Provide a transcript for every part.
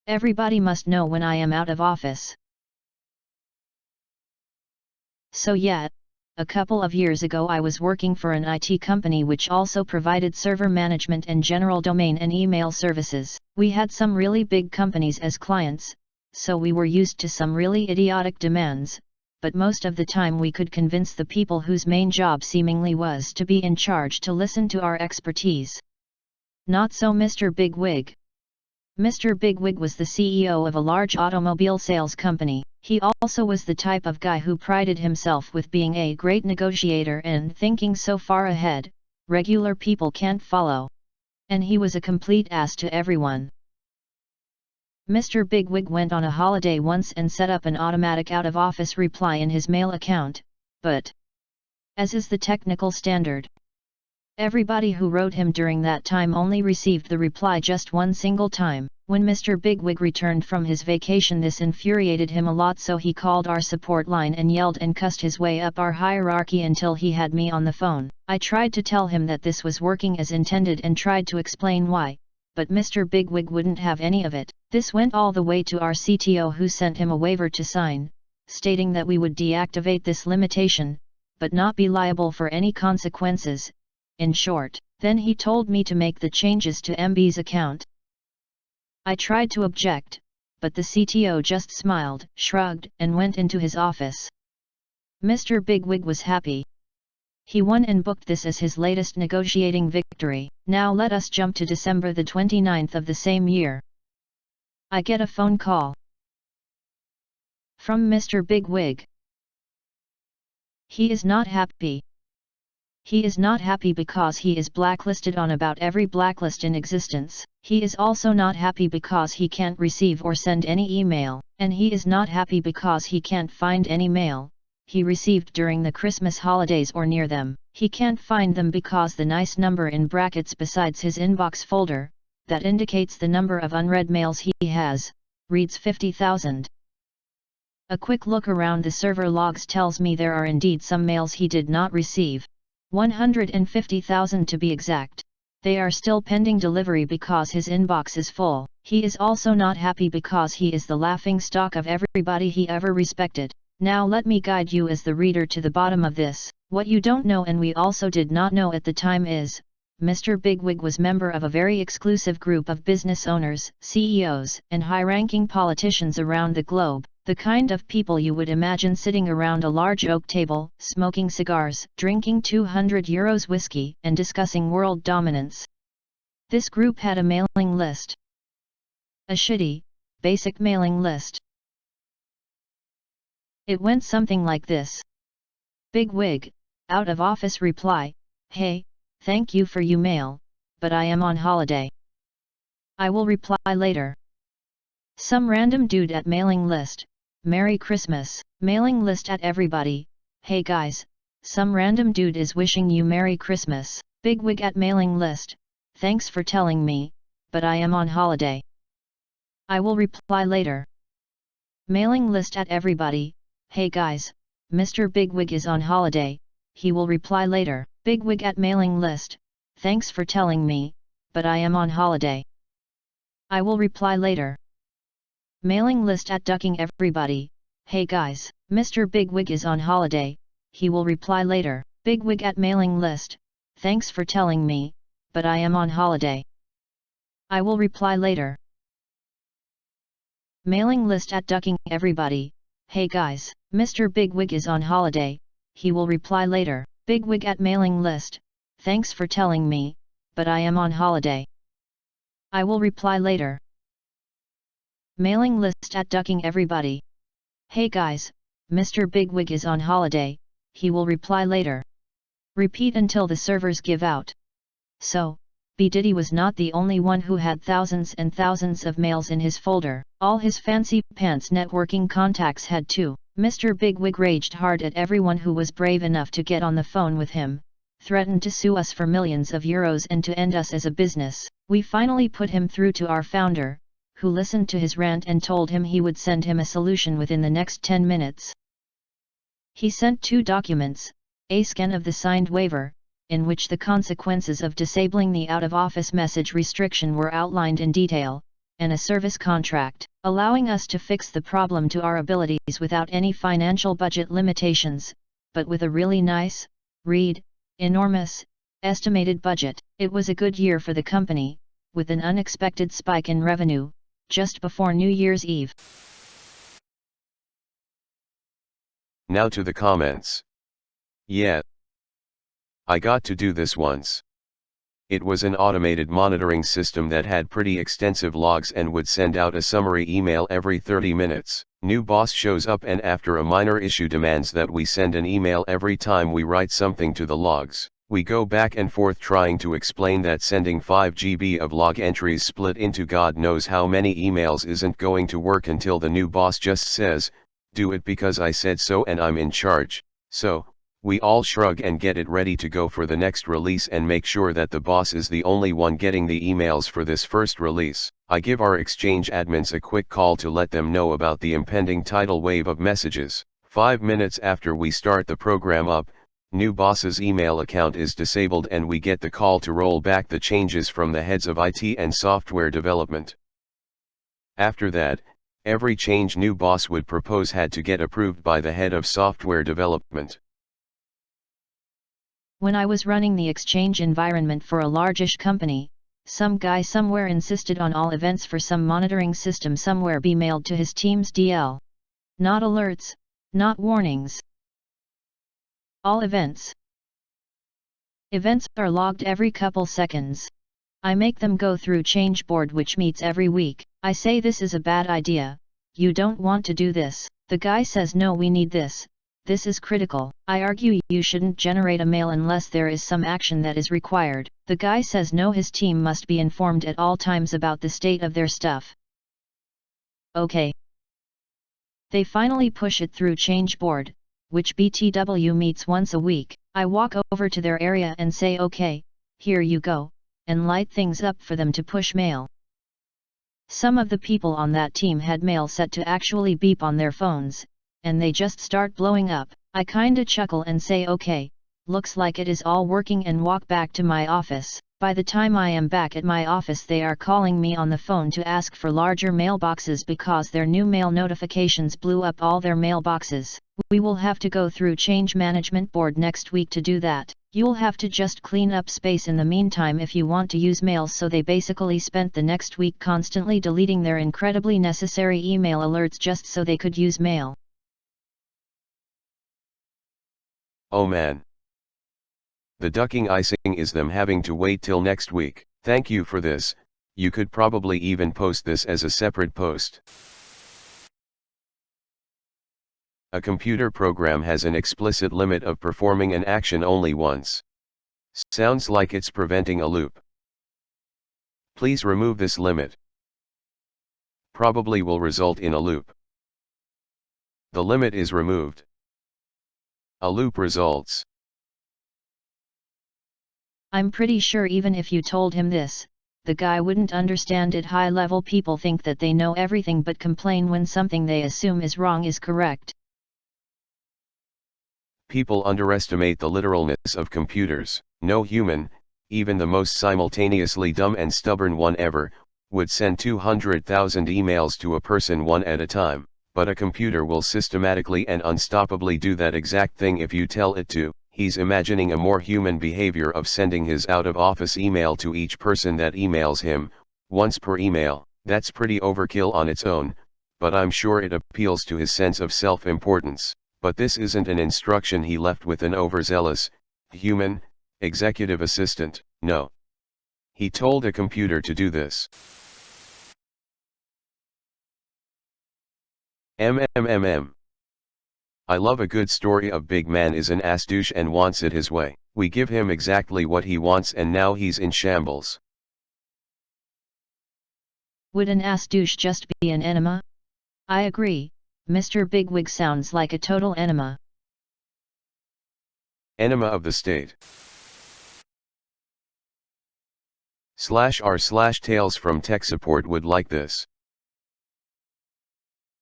Everybody must know when I am out of office. So yeah, a couple of years ago I was working for an IT company which also provided server management and general domain and email services. We had some really big companies as clients, so we were used to some really idiotic demands, but most of the time we could convince the people whose main job seemingly was to be in charge to listen to our expertise. Not so Mr. Bigwig. Mr. Bigwig was the CEO of a large automobile sales company. He also was the type of guy who prided himself with being a great negotiator and thinking so far ahead, regular people can't follow. And he was a complete ass to everyone. Mr. Bigwig went on a holiday once and set up an automatic out-of-office reply in his mail account, but, as is the technical standard, everybody who wrote him during that time only received the reply just one single time. When Mr. Bigwig returned from his vacation, this infuriated him a lot, so he called our support line and yelled and cussed his way up our hierarchy until he had me on the phone. I tried to tell him that this was working as intended and tried to explain why, but Mr. Bigwig wouldn't have any of it. This went all the way to our CTO, who sent him a waiver to sign, stating that we would deactivate this limitation, but not be liable for any consequences. In short, then he told me to make the changes to MB's account. I tried to object, but the CTO just smiled, shrugged, and went into his office. Mr. Bigwig was happy. He won and booked this as his latest negotiating victory. Now let us jump to December the 29th of the same year. I get a phone call from Mr. Bigwig. He is not happy. He is not happy because he is blacklisted on about every blacklist in existence. He is also not happy because he can't receive or send any email, and he is not happy because he can't find any mail he received during the Christmas holidays or near them. He can't find them because the nice number in brackets besides his inbox folder, that indicates the number of unread mails he has, reads 50,000. A quick look around the server logs tells me there are indeed some mails he did not receive. 150,000 to be exact. They are still pending delivery because his inbox is full. He is also not happy because he is the laughing stock of everybody he ever respected. Now let me guide you as the reader to the bottom of this. What you don't know, and we also did not know at the time, is Mr. Bigwig was member of a very exclusive group of business owners, CEOs, and high-ranking politicians around the globe. The kind of people you would imagine sitting around a large oak table, smoking cigars, drinking €200 whiskey, and discussing world dominance. This group had a mailing list. A shitty, basic mailing list. It went something like this. Bigwig, out of office reply, hey, thank you for your mail, but I am on holiday. I will reply later. Some random dude at mailing list. Merry Christmas. Mailing list at everybody. Hey guys, some random dude is wishing you Merry Christmas. Bigwig at mailing list. Thanks for telling me, but I am on holiday. I will reply later. Mailing list at everybody. Hey guys, Mr. Bigwig is on holiday. He will reply later. Bigwig at mailing list. Thanks for telling me, but I am on holiday. I will reply later. Mailing list at ducking everybody. Hey guys, Mr. Bigwig is on holiday. He will reply later. Bigwig at mailing list. Thanks for telling me, but I am on holiday. I will reply later. Mailing list at ducking everybody. Hey guys, Mr. Bigwig is on holiday. He will reply later. Bigwig at mailing list. Thanks for telling me, but I am on holiday. I will reply later. Mailing list at ducking everybody. Hey guys, Mr. Bigwig is on holiday. He will reply later. Repeat until the servers give out. So, B. Diddy was not the only one who had thousands and thousands of mails in his folder. All his fancy pants networking contacts had too. Mr. Bigwig raged hard at everyone who was brave enough to get on the phone with him, threatened to sue us for millions of euros and to end us as a business. We finally put him through to our founder, who listened to his rant and told him he would send him a solution within the next 10 minutes. He sent 2 documents, a scan of the signed waiver, in which the consequences of disabling the out-of-office message restriction were outlined in detail, and a service contract, allowing us to fix the problem to our abilities without any financial budget limitations, but with a really nice, enormous, estimated budget. It was a good year for the company, with an unexpected spike in revenue, just before New Year's Eve. Now to the comments. Yeah. I got to do this once. It was an automated monitoring system that had pretty extensive logs and would send out a summary email every 30 minutes. New boss shows up and after a minor issue demands that we send an email every time we write something to the logs. We go back and forth trying to explain that sending 5 GB of log entries split into God knows how many emails isn't going to work until the new boss just says, "Do it because I said so and I'm in charge." So, we all shrug and get it ready to go for the next release and make sure that the boss is the only one getting the emails for this first release. I give our Exchange admins a quick call to let them know about the impending tidal wave of messages. 5 minutes after we start the program up, new boss's email account is disabled and we get the call to roll back the changes from the heads of IT and software development. After that, every change new boss would propose had to get approved by the head of software development. When I was running the Exchange environment for a largish company, some guy somewhere insisted on all events for some monitoring system somewhere be mailed to his team's DL. Not alerts, not warnings. All events. Events are logged every couple seconds. I make them go through change board which meets every week. I say this is a bad idea, you don't want to do this. The guy says no, we need this. This is critical. I argue you shouldn't generate a mail unless there is some action that is required. The guy says no, his team must be informed at all times about the state of their stuff. Okay. They finally push it through change board, which BTW meets once a week. I walk over to their area and say okay, here you go, and light things up for them to push mail. Some of the people on that team had mail set to actually beep on their phones, and they just start blowing up. I kinda chuckle and say okay, looks like it is all working and walk back to my office. By the time I am back at my office they are calling me on the phone to ask for larger mailboxes because their new mail notifications blew up all their mailboxes. We will have to go through change management board next week to do that. You'll have to just clean up space in the meantime if you want to use mail. So they basically spent the next week constantly deleting their incredibly necessary email alerts just so they could use mail. Oh man. The ducking icing is them having to wait till next week. Thank you for this. You could probably even post this as a separate post. A computer program has an explicit limit of performing an action only once. Sounds like it's preventing a loop. Please remove this limit. Probably will result in a loop. The limit is removed. A loop results. I'm pretty sure even if you told him this, the guy wouldn't understand it. High-level people think that they know everything but complain when something they assume is wrong is correct. People underestimate the literalness of computers. No human, even the most simultaneously dumb and stubborn one ever, would send 200,000 emails to a person one at a time. But a computer will systematically and unstoppably do that exact thing if you tell it to. He's imagining a more human behavior of sending his out-of-office email to each person that emails him, once per email. That's pretty overkill on its own, but I'm sure it appeals to his sense of self-importance. But this isn't an instruction he left with an overzealous, human, executive assistant. No. He told a computer to do this. MMMM. I love a good story of big man is an ass douche and wants it his way. We give him exactly what he wants and now he's in shambles. Would an ass douche just be an enema? I agree, Mr. Bigwig sounds like a total enema. Enema of the state. /r/Tales from Tech Support would like this.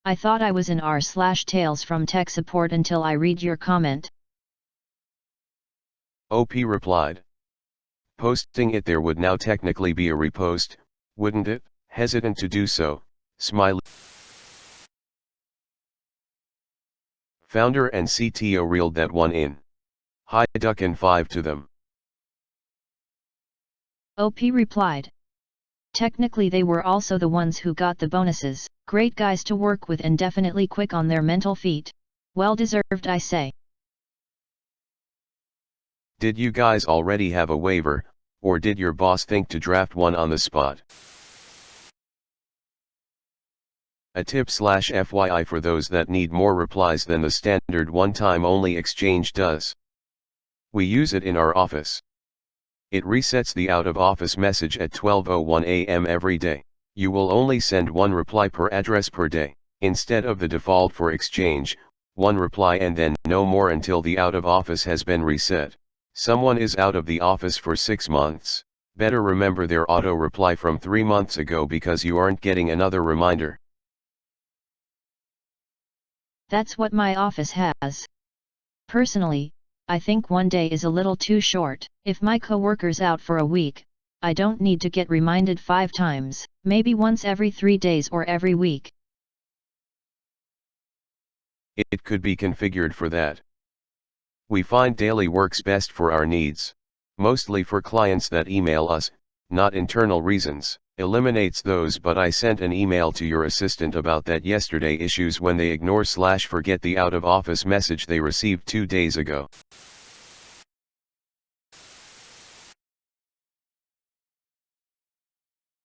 I thought I was in r/Tales from Tech Support until I read your comment. OP replied. Posting it there would now technically be a repost, wouldn't it? Hesitant to do so, smiley. Founder and CTO reeled that one in. Hi duck and 5 to them. OP replied. Technically they were also the ones who got the bonuses, great guys to work with and definitely quick on their mental feet. Well deserved, I say. Did you guys already have a waiver, or did your boss think to draft one on the spot? A tip/FYI for those that need more replies than the standard one-time only exchange does. We use it in our office. It resets the out-of-office message at 12:01 a.m. every day. You will only send one reply per address per day, instead of the default for exchange, one reply and then no more until the out-of-office has been reset. Someone is out of the office for 6 months, better remember their auto-reply from 3 months ago because you aren't getting another reminder. That's what my office has. Personally, I think one day is a little too short. If my coworker's out for a week, I don't need to get reminded 5 times, maybe once every 3 days or every week. It could be configured for that. We find daily works best for our needs. Mostly for clients that email us, not internal reasons. Eliminates those, but I sent an email to your assistant about that yesterday. Issues when they ignore/forget the out of office message they received 2 days ago.